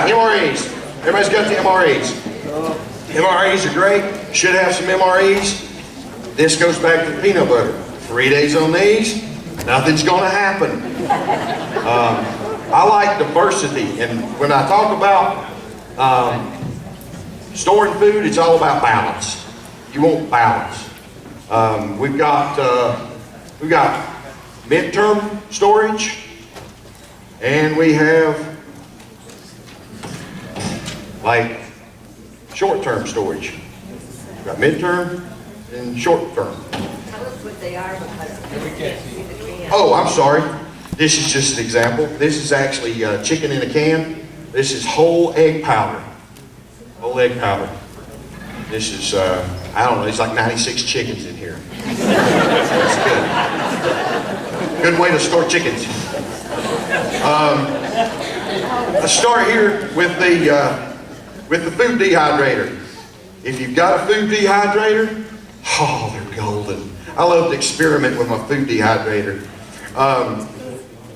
MREs. Everybody's got the MREs. MREs are great. Should have some MREs. This goes back to the peanut butter. 3 days on these, nothing's going to happen. I like diversity, and when I talk about storing food, it's all about balance. You want balance. We've got midterm storage, and we have like short-term storage. We've got midterm and short-term. Tell us what they are because we can't see the can. Oh, I'm sorry. This is just an example. This is actually chicken in a can. This is whole egg powder. Whole egg powder. This is, I don't know, it's like 96 chickens in here. That's good. Good way to store chickens. Let's start here with the food dehydrator. If you've got a food dehydrator, oh, they're golden. I love to experiment with my food dehydrator.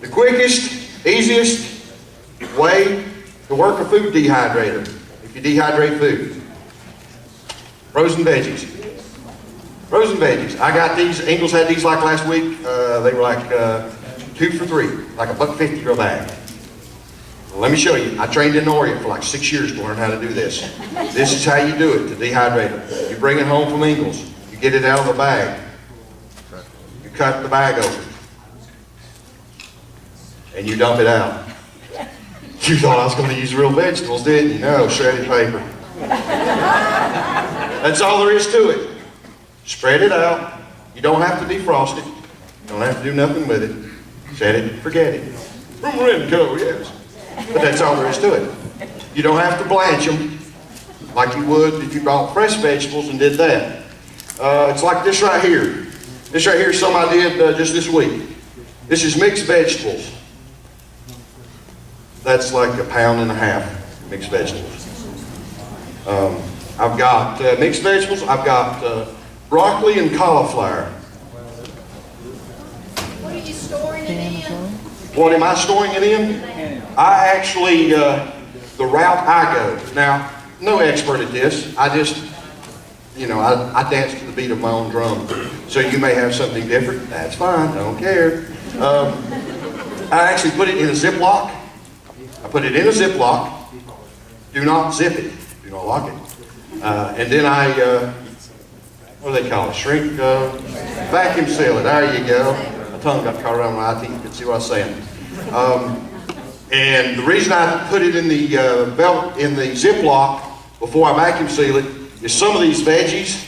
The quickest, easiest way to work a food dehydrator, if you dehydrate food, frozen veggies. Frozen veggies. I got these, Ingalls had these like last week. They were like 2 for $3, like $1.50 for a bag. Well, let me show you. I trained in the Orient for like 6 years to learn how to do this. This is how you do it, to dehydrate it. You bring it home from Ingalls. You get it out of the bag. You cut the bag open. And you dump it out. You thought I was going to use real vegetables, didn't you? No, shredded paper. That's all there is to it. Spread it out. You don't have to defrost it. You don't have to do nothing with it. Set it, forget it. From Renco, yes. But that's all there is to it. You don't have to blanch them like you would if you bought fresh vegetables and did that. It's like this right here. This right here is something I did just this week. This is mixed vegetables. That's like 1.5 pounds mixed vegetables. I've got mixed vegetables. I've got broccoli and cauliflower. What are you storing it in? What am I storing it in? I actually, the route I go. Now, no expert at this. I just, you know, I dance to the beat of my own drum. So you may have something different. That's fine. I don't care. I actually put it in a Ziploc. I put it in a Ziploc. Do not zip it. Do not lock it. And then I, what do they call it? Shrink, vacuum seal it. There you go. My tongue got caught around my teeth. You can see what I'm saying. And the reason I put it in the belt, in the Ziploc before I vacuum seal it, is some of these veggies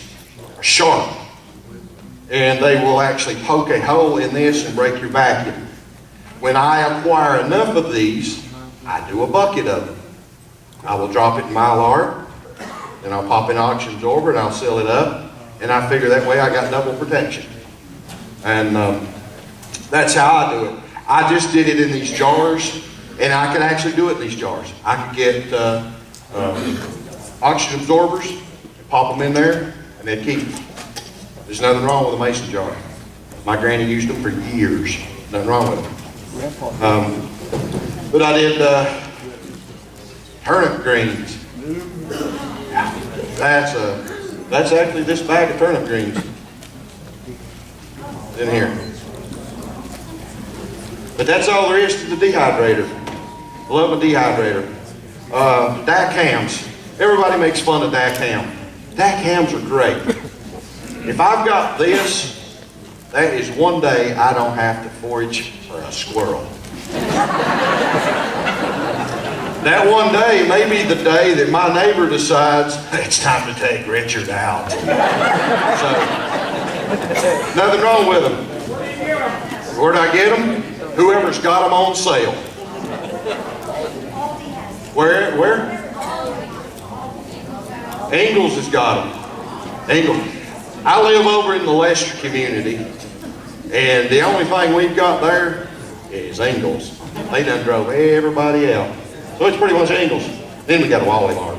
are sharp. And they will actually poke a hole in this and break your vacuum. When I acquire enough of these, I do a bucket of them. I will drop it in Mylar, then I'll pop in oxygen absorber and I'll seal it up, and I figure that way I got double protection. And that's how I do it. I just did it in these jars, and I can actually do it in these jars. I could get oxygen absorbers, pop them in there, and they'd keep them. There's nothing wrong with a mason jar. My granny used them for years. Nothing wrong with them. But I did turnip greens. That's actually this bag of turnip greens in here. But that's all there is to the dehydrator. Love a dehydrator. DAC hams. Everybody makes fun of DAC ham. DAC hams are great. If I've got this, that is one day I don't have to forage for a squirrel. That one day may be the day that my neighbor decides it's time to take Richard out. So, nothing wrong with them. Where'd I get them? Whoever's got them on sale. Where? Ingalls has got them. Ingalls. I live over in the Lester community, and the only thing we've got there is Ingalls. They done drove everybody out. So it's pretty much Ingalls. Then we got a Wally Mart.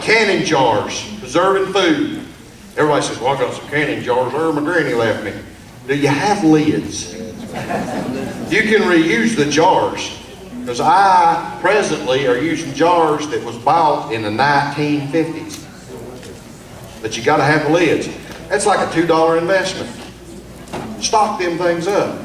Canning jars, preserving food. Everybody says, well, I got some canning jars there my granny left me. Do you have lids? You can reuse the jars. Because I presently are using jars that was bought in the 1950s. But you got to have the lids. That's like a $2 investment. Stock them things up.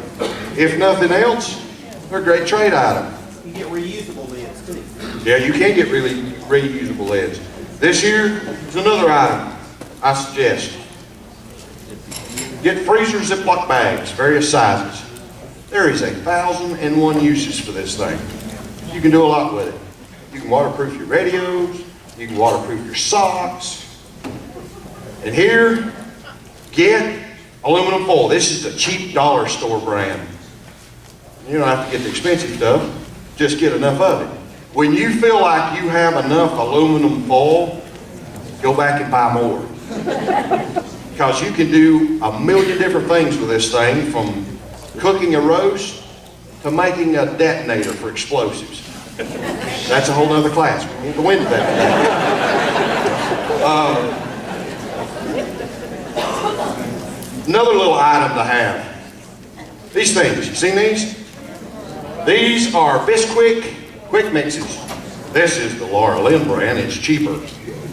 If nothing else, they're a great trade item. You get reusable lids too. Yeah, you can get really reusable lids. This here is another item I suggest. Get freezer Ziploc bags, various sizes. There is 1,001 uses for this thing. You can do a lot with it. You can waterproof your radios. You can waterproof your socks. And here, get aluminum foil. This is the cheap dollar store brand. You don't have to get the expensive stuff. Just get enough of it. When you feel like you have enough aluminum foil, go back and buy more. Because you can do a million different things with this thing, from cooking a roast to making a detonator for explosives. That's a whole other class. We won't go into that today. Another little item to have. These things, you seen these? These are Bisquick quick mixes. This is the Laura Lynn brand. It's cheaper.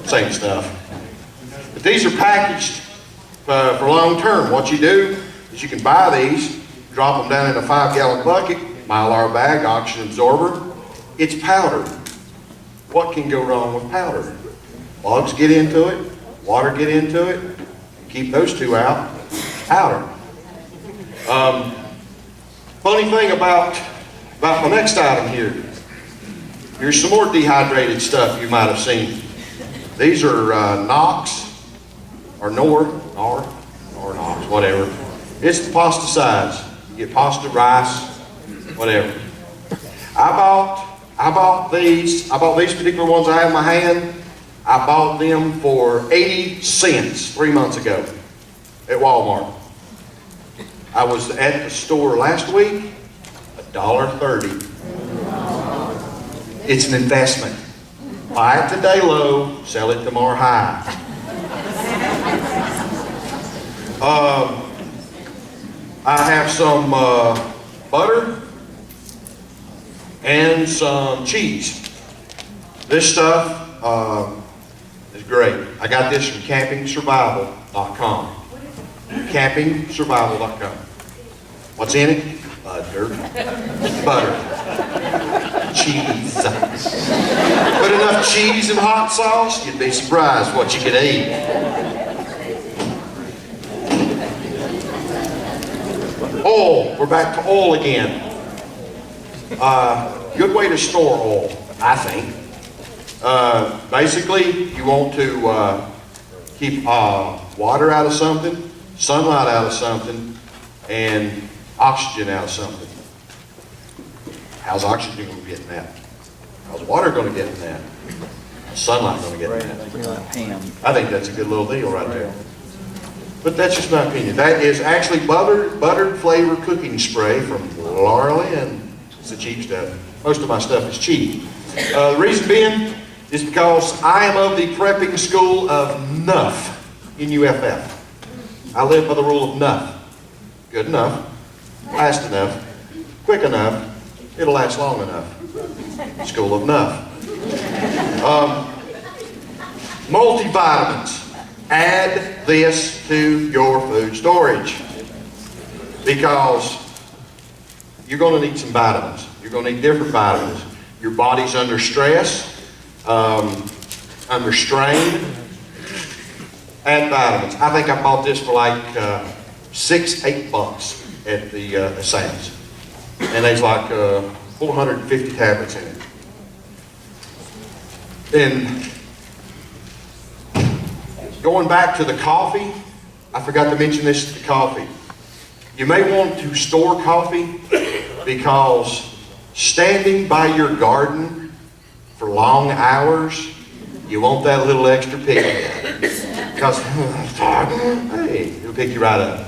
Same stuff. But these are packaged for long term. What you do is you can buy these, drop them down in a 5-gallon bucket, Mylar bag, oxygen absorber. It's powder. What can go wrong with powder? Bugs get into it, water get into it. Keep those two out. Powder. Funny thing about the next item here. Here's some more dehydrated stuff you might have seen. These are Knox or Nox, whatever. It's the pasta size. You get pasta, rice, whatever. I bought these particular ones I have in my hand. I bought them for 80 cents 3 months ago at Walmart. I was at the store last week, $1.30. It's an investment. Buy it today low, sell it tomorrow high. I have some butter and some cheese. This stuff is great. I got this from campingsurvival.com. campingsurvival.com. What's in it? Butter. Cheese. Put enough cheese and hot sauce, you'd be surprised what you could eat. Oil. We're back to oil again. Good way to store oil, I think. Basically, you want to keep water out of something, sunlight out of something, and oxygen out of something. How's oxygen going to get in that? How's water going to get in that? How's sunlight going to get in that? I think that's a good little deal right there. But that's just my opinion. That is actually buttered flavor cooking spray from Laura Lynn. It's the cheap stuff. Most of my stuff is cheap. The reason being is because I am of the prepping school of NUF, N-U-F-F. I live by the rule of NUF. Good enough, fast enough, quick enough, it'll last long enough. School of NUF. Multivitamins. Add this to your food storage because you're going to need some vitamins. You're going to need different vitamins. Your body's under stress, under strain. Add vitamins. I think I bought this for like $6-8 at the Sam's. And there's like 450 tablets in it. And going back to the coffee, I forgot to mention this to the coffee. You may want to store coffee because standing by your garden for long hours, you want that little extra pick. Because, hey, it'll pick you right up.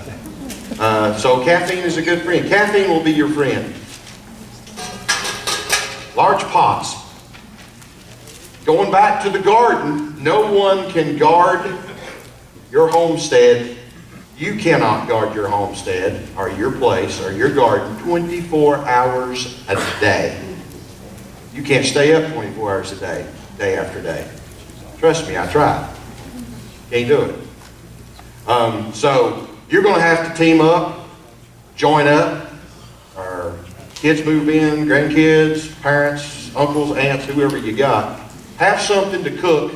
So caffeine is a good friend. Caffeine will be your friend. Large pots. Going back to the garden, no one can guard your homestead. You cannot guard your homestead or your place or your garden 24 hours a day. You can't stay up 24 hours a day, day after day. Trust me, I tried. Can't do it. So you're going to have to team up, join up, or kids move in, grandkids, parents, uncles, aunts, whoever you got. Have something to cook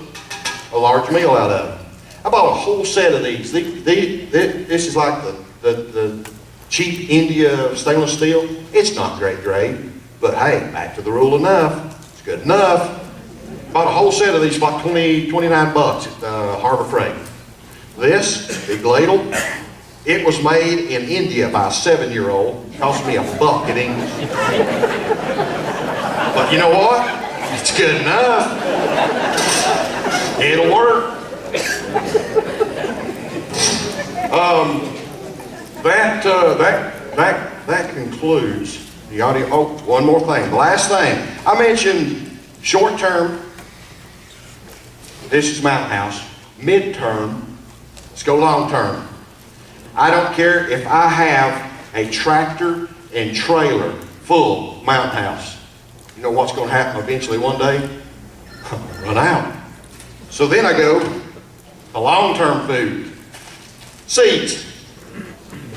a large meal out of. I bought a whole set of these. This is like the cheap India stainless steel. It's not great grade, but hey, back to the rule enough. It's good enough. Bought a whole set of these for like 29 bucks at Harbor Freight. This big ladle, it was made in India by a 7-year-old. Cost me $1 in English. But you know what? It's good enough. It'll work. That concludes the audio. Oh, one more thing. The last thing. I mentioned short term. This is Mountain House. Mid-term. Let's go long term. I don't care if I have a tractor and trailer full Mountain House. You know what's going to happen eventually one day? Run out. So then I go to long-term food. Seeds.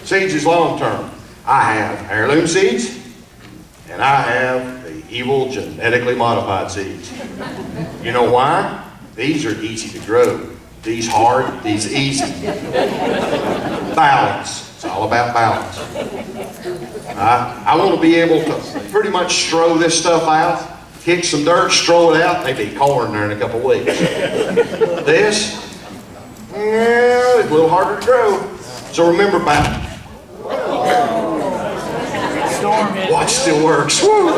Seeds is long-term. I have heirloom seeds, and I have the evil genetically modified seeds. You know why? These are easy to grow. These hard, these easy. Balance. It's all about balance. I want to be able to pretty much strow this stuff out, kick some dirt, strow it out, maybe corn there in a couple weeks. This, yeah, it's a little harder to grow. So remember balance. Watch still works. Woo!